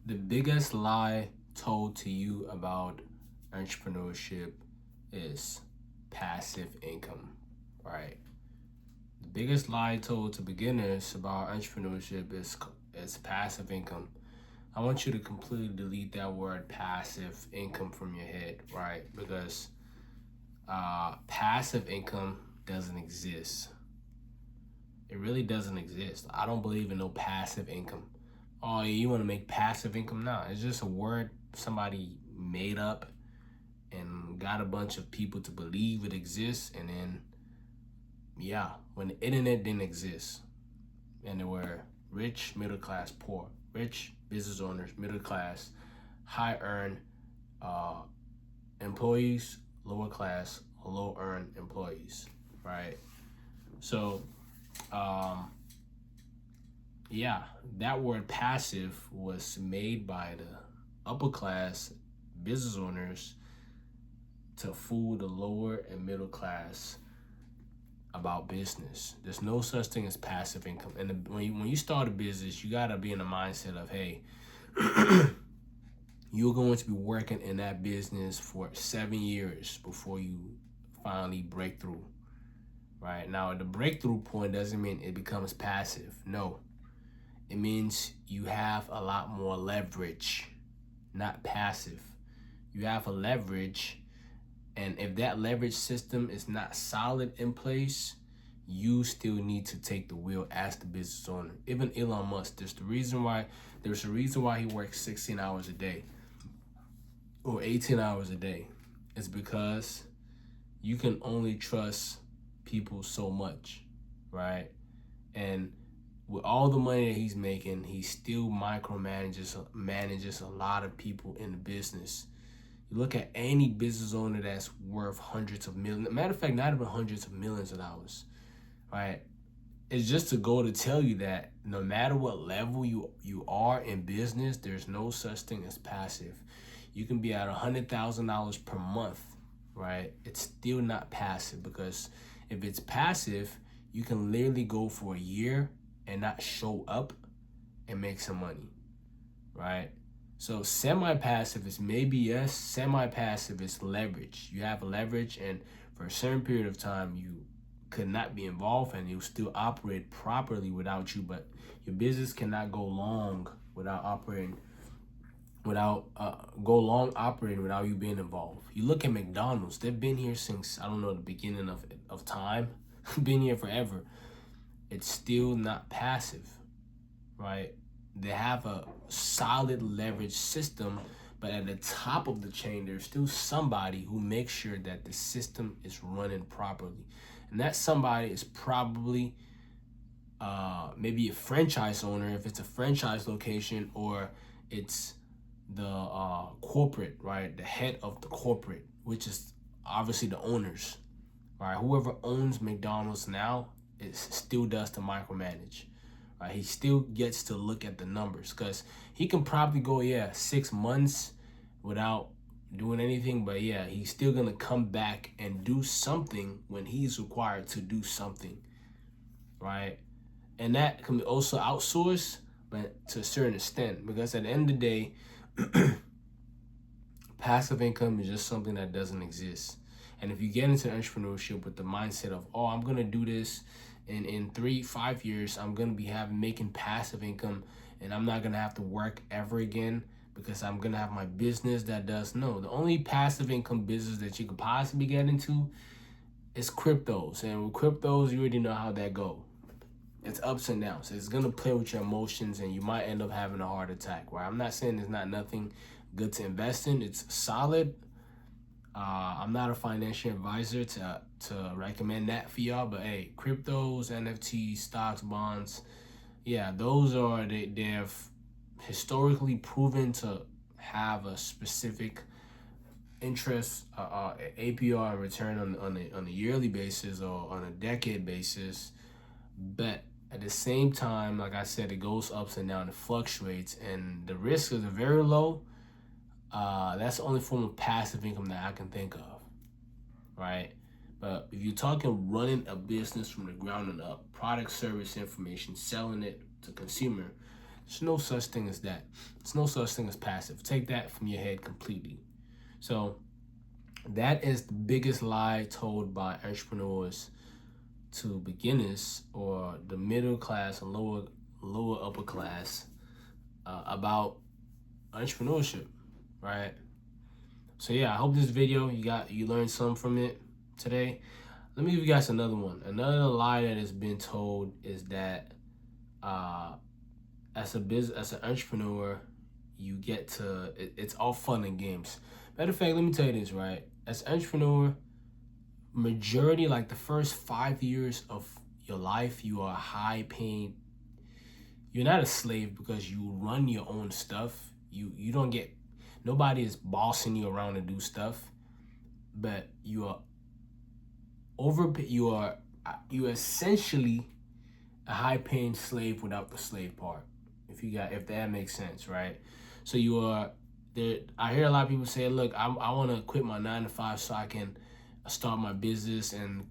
The biggest lie told to you about entrepreneurship is passive income, right? The biggest lie told to beginners about entrepreneurship is passive income. I want you to completely delete that word passive income from your head, right? Because passive income doesn't exist. It really doesn't exist. I don't believe in no passive income. Oh, you want to make passive income? No, it's just a word somebody made up and got a bunch of people to believe it exists. And then, yeah, when the internet didn't exist and there were rich, middle class, poor, rich business owners, middle class, high earned uh, employees, lower class, low earned employees, right? So, um, yeah, that word passive was made by the upper class business owners to fool the lower and middle class about business. There's no such thing as passive income. And when you start a business, you got to be in the mindset of, hey, you're going to be working in that business for 7 years before you finally break through. Right now, the breakthrough point doesn't mean it becomes passive. No, it means you have a lot more leverage, not passive. You have a leverage, and if that leverage system is not solid in place, you still need to take the wheel as the business owner. Even Elon Musk, there's a reason why he works 16 hours a day or 18 hours a day. It's because you can only trust people so much, right? And with all the money that he's making, he still manages a lot of people in the business. You look at any business owner that's worth hundreds of millions. Matter of fact, not even hundreds of millions of dollars, right? It's just to go to tell you that no matter what level you are in business, there's no such thing as passive. You can be at $100,000 per month, right? It's still not passive, because if it's passive, you can literally go for a year and not show up and make some money, right? So semi-passive is maybe yes, semi-passive is leverage. You have leverage, and for a certain period of time you could not be involved and you'll still operate properly without you, but your business cannot go long without operating without you being involved. You look at McDonald's, they've been here since, I don't know, the beginning of time, been here forever. It's still not passive, right? They have a solid leverage system, but at the top of the chain, there's still somebody who makes sure that the system is running properly. And that somebody is probably maybe a franchise owner if it's a franchise location, or it's the corporate, right? The head of the corporate, which is obviously the owners, right? Whoever owns McDonald's now still does the micromanage. Right? He still gets to look at the numbers, because he can probably go 6 months without doing anything, but he's still gonna come back and do something when he's required to do something, right? And that can be also outsourced, but to a certain extent, because at the end of the day, passive income is just something that doesn't exist. And if you get into entrepreneurship with the mindset of, oh, I'm gonna do this, and in 3-5 years, I'm gonna be making passive income, and I'm not gonna have to work ever again because I'm gonna have my business that does. No, the only passive income business that you could possibly get into is cryptos. And with cryptos, you already know how that go. It's ups and downs. It's gonna play with your emotions, and you might end up having a heart attack. Right? I'm not saying there's not nothing good to invest in. It's solid. I'm not a financial advisor to recommend that for y'all, but hey, cryptos, NFTs, stocks, bonds, they have historically proven to have a specific interest, APR return on a yearly basis or on a decade basis, but at the same time, like I said, it goes ups and down, it fluctuates, and the risks are very low. That's the only form of passive income that I can think of, right? But if you're talking running a business from the ground and up, product, service, information, selling it to consumer, There's no such thing as that. There's no such thing as passive. Take that from your head completely. So that is the biggest lie told by entrepreneurs to beginners or the middle class and lower upper class about entrepreneurship, right? So yeah, I hope this video you learned some from it today. Let me give you guys another one. Another lie that has been told is that as an entrepreneur, you get to it's all fun and games. Matter of fact, let me tell you this, right? As an entrepreneur, majority, like the first 5 years of your life, you are high paying. You're not a slave because you run your own stuff. You don't get, nobody is bossing you around to do stuff, but you are you are essentially a high paying slave without the slave part. If that makes sense, right? So you are there. I hear a lot of people say, look, I want to quit my 9 to 5 so I can start my business and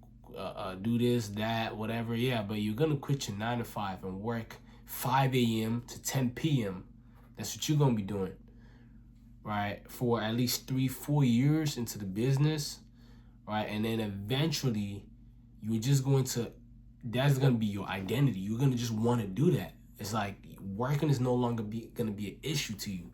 do this, that, whatever. Yeah, but you're gonna quit your 9 to 5 and work 5 a.m. to 10 p.m. That's what you're gonna be doing, right? For at least 3-4 years into the business, right? And then eventually you're just going to, that's gonna be your identity. You're gonna just want to do that. It's like working is no longer gonna be an issue to you.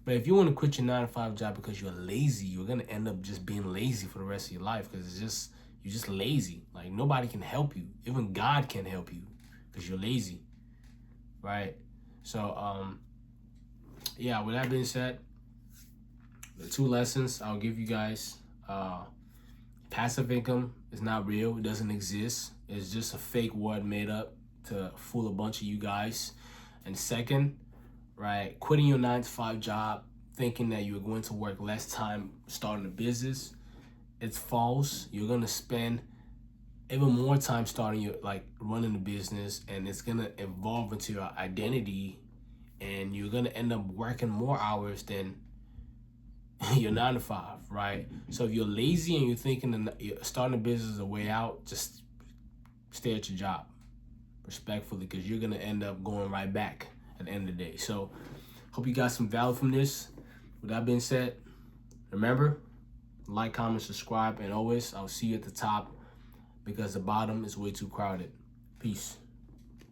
But if you want to quit your 9 to 5 job because you're lazy, you're gonna end up just being lazy for the rest of your life because you're just lazy. Like nobody can help you. Even God can't help you because you're lazy, right? So yeah. With that being said, the 2 lessons I'll give you guys: passive income is not real. It doesn't exist. It's just a fake word made up to fool a bunch of you guys. And second, right, quitting your 9 to 5 job thinking that you're going to work less time starting a business, it's false. You're going to spend even more time running the business, and it's going to evolve into your identity, and you're going to end up working more hours than your 9 to 5, right? So if you're lazy and you're thinking that starting a business is a way out, just stay at your job respectfully, because you're going to end up going right back at the end of the day. So hope you got some value from this. With that being said, remember, like, comment, subscribe, and always I'll see you at the top because the bottom is way too crowded. Peace.